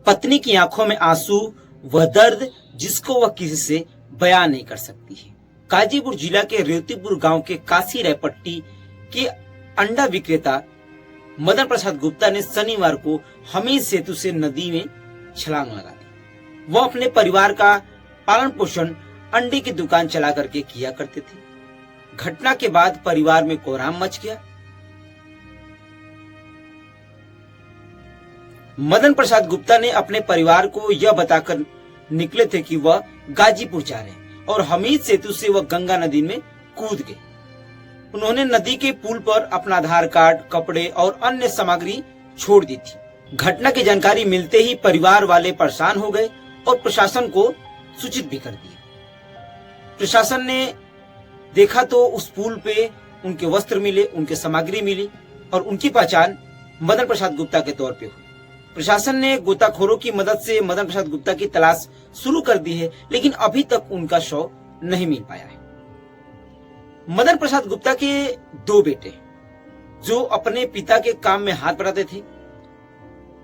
पत्नी की आंखों में आंसू, वह दर्द जिसको वह किसी से बयान नहीं कर सकती है। गाजीपुर जिला के रेवतीपुर गांव के काशी रायपट्टी के अंडा विक्रेता मदन प्रसाद गुप्ता ने शनिवार को हमीद सेतु से नदी में छलांग लगा दी। वह अपने परिवार का पालन पोषण अंडे की दुकान चला करके किया करते थे। घटना के बाद परिवार में कोहराम मच गया। मदन प्रसाद गुप्ता ने अपने परिवार को यह बताकर निकले थे कि वह गाजीपुर जा रहे हैं और हमीद सेतु से वह गंगा नदी में कूद गए। उन्होंने नदी के पुल पर अपना आधार कार्ड, कपड़े और अन्य सामग्री छोड़ दी थी। घटना की जानकारी मिलते ही परिवार वाले परेशान हो गए और प्रशासन को सूचित भी कर दिया। प्रशासन ने देखा तो उस पुल पे उनके वस्त्र मिले, उनके सामग्री मिली और उनकी पहचान मदन प्रसाद गुप्ता के तौर पे हुई। प्रशासन ने गोताखोरों की मदद से मदन प्रसाद गुप्ता की तलाश शुरू कर दी है, लेकिन अभी तक उनका शव नहीं मिल पाया है। मदन प्रसाद गुप्ता के दो बेटे जो अपने पिता के काम में हाथ बटाते थे,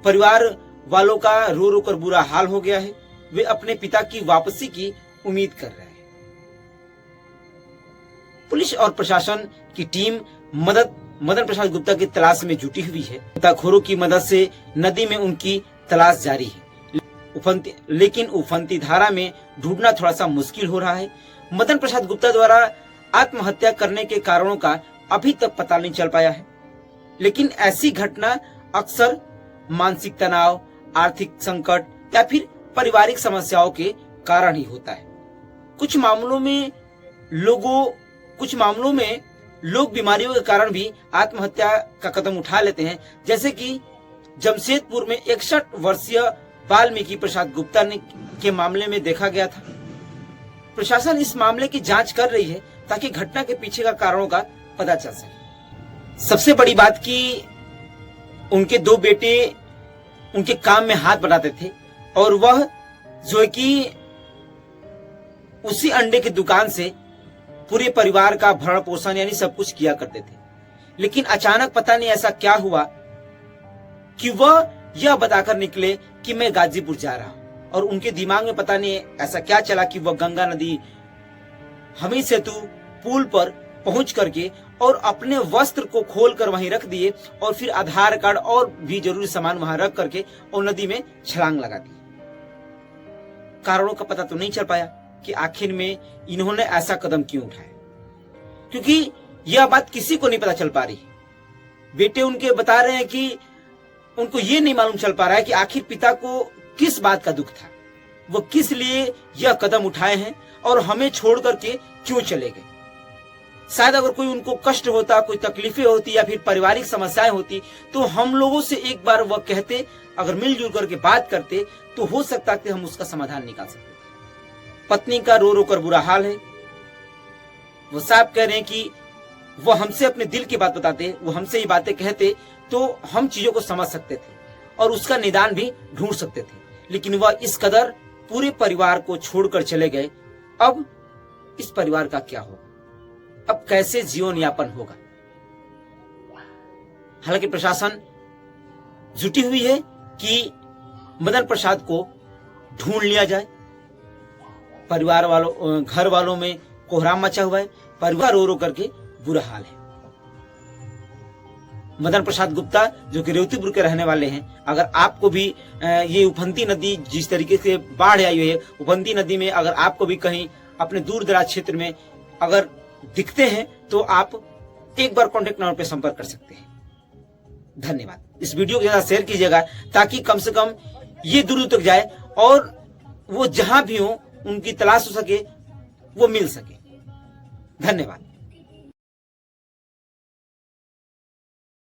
परिवार वालों का रो रो कर बुरा हाल हो गया है। वे अपने पिता की वापसी की उम्मीद कर रहे हैं। पुलिस और प्रशासन की टीम मदन प्रसाद गुप्ता की तलाश में जुटी हुई है। गोताखोरों की मदद से नदी में उनकी तलाश जारी है, लेकिन उफनती धारा में ढूंढना थोड़ा सा मुश्किल हो रहा है। मदन प्रसाद गुप्ता द्वारा आत्महत्या करने के कारणों का अभी तक पता नहीं चल पाया है, लेकिन ऐसी घटना अक्सर मानसिक तनाव, आर्थिक संकट या फिर पारिवारिक समस्याओं के कारण ही होता है। कुछ मामलों में लोग बीमारियों के कारण भी आत्महत्या का कदम उठा लेते हैं, जैसे कि जमशेदपुर में 61 वर्षीय वाल्मीकि प्रसाद गुप्ता के मामले में देखा गया था। प्रशासन इस मामले की जांच कर रही है ताकि घटना के पीछे का कारणों का पता चल सके। सबसे बड़ी बात कि उनके दो बेटे उनके काम में हाथ बटाते थे और वह जो है कि उसी अंडे की दुकान से पूरे परिवार का भरण पोषण यानी सब कुछ किया करते थे। लेकिन अचानक पता नहीं ऐसा क्या हुआ कि वह यह बताकर निकले कि मैं गाजीपुर जा रहा हूं, और उनके दिमाग में पता नहीं ऐसा क्या चला कि वह गंगा नदी हमीद सेतु पुल पर पहुंच करके और अपने वस्त्र को खोलकर वहीं रख दिए और फिर आधार कार्ड और भी जरूरी सामान वहां रख करके और नदी में छलांग लगा दी। कारणों का पता तो नहीं चल पाया कि आखिर में इन्होंने ऐसा कदम क्यों उठाया, क्योंकि यह बात किसी को नहीं पता चल पा रही। बेटे उनके बता रहे हैं कि उनको ये नहीं मालूम चल पा रहा है कि आखिर पिता को किस बात का दुख था, वो किस लिए यह कदम उठाए हैं और हमें छोड़ करके क्यों चले गए। शायद अगर कोई उनको कष्ट होता, कोई तकलीफें होती या फिर पारिवारिक समस्याएं होती तो हम लोगों से एक बार वह कहते, अगर मिलजुल करके बात करते तो हो सकता कि हम उसका समाधान निकाल सकते। पत्नी का रो रो कर बुरा हाल है। वो साहब कह रहे हैं कि वो हमसे अपने दिल की बात बताते, वो हमसे ये बातें कहते तो हम चीजों को समझ सकते थे और उसका निदान भी ढूंढ सकते थे, लेकिन वह इस कदर पूरे परिवार को छोड़कर चले गए। अब इस परिवार का क्या होगा, अब कैसे जीवन यापन होगा। हालांकि प्रशासन जुटी हुई है कि मदन प्रसाद को ढूंढ लिया जाए। परिवार वालों, घर वालों में कोहराम मचा हुआ है, परिवार रो रो करके बुरा हाल है। मदन प्रसाद गुप्ता जो कि रेवतीपुर के रहने वाले हैं, अगर आपको भी ये उफनती नदी जिस तरीके से बाढ़ आई हुई है, उफनती नदी में अगर आपको भी कहीं अपने दूर दराज क्षेत्र में अगर दिखते हैं तो आप एक बार कॉन्टेक्ट नंबर पर संपर्क कर सकते हैं। धन्यवाद। इस वीडियो को ज्यादा शेयर कीजिएगा ताकि कम से कम ये दूर तक जाए और वो जहां भी हो उनकी तलाश हो सके, वो मिल सके। धन्यवाद।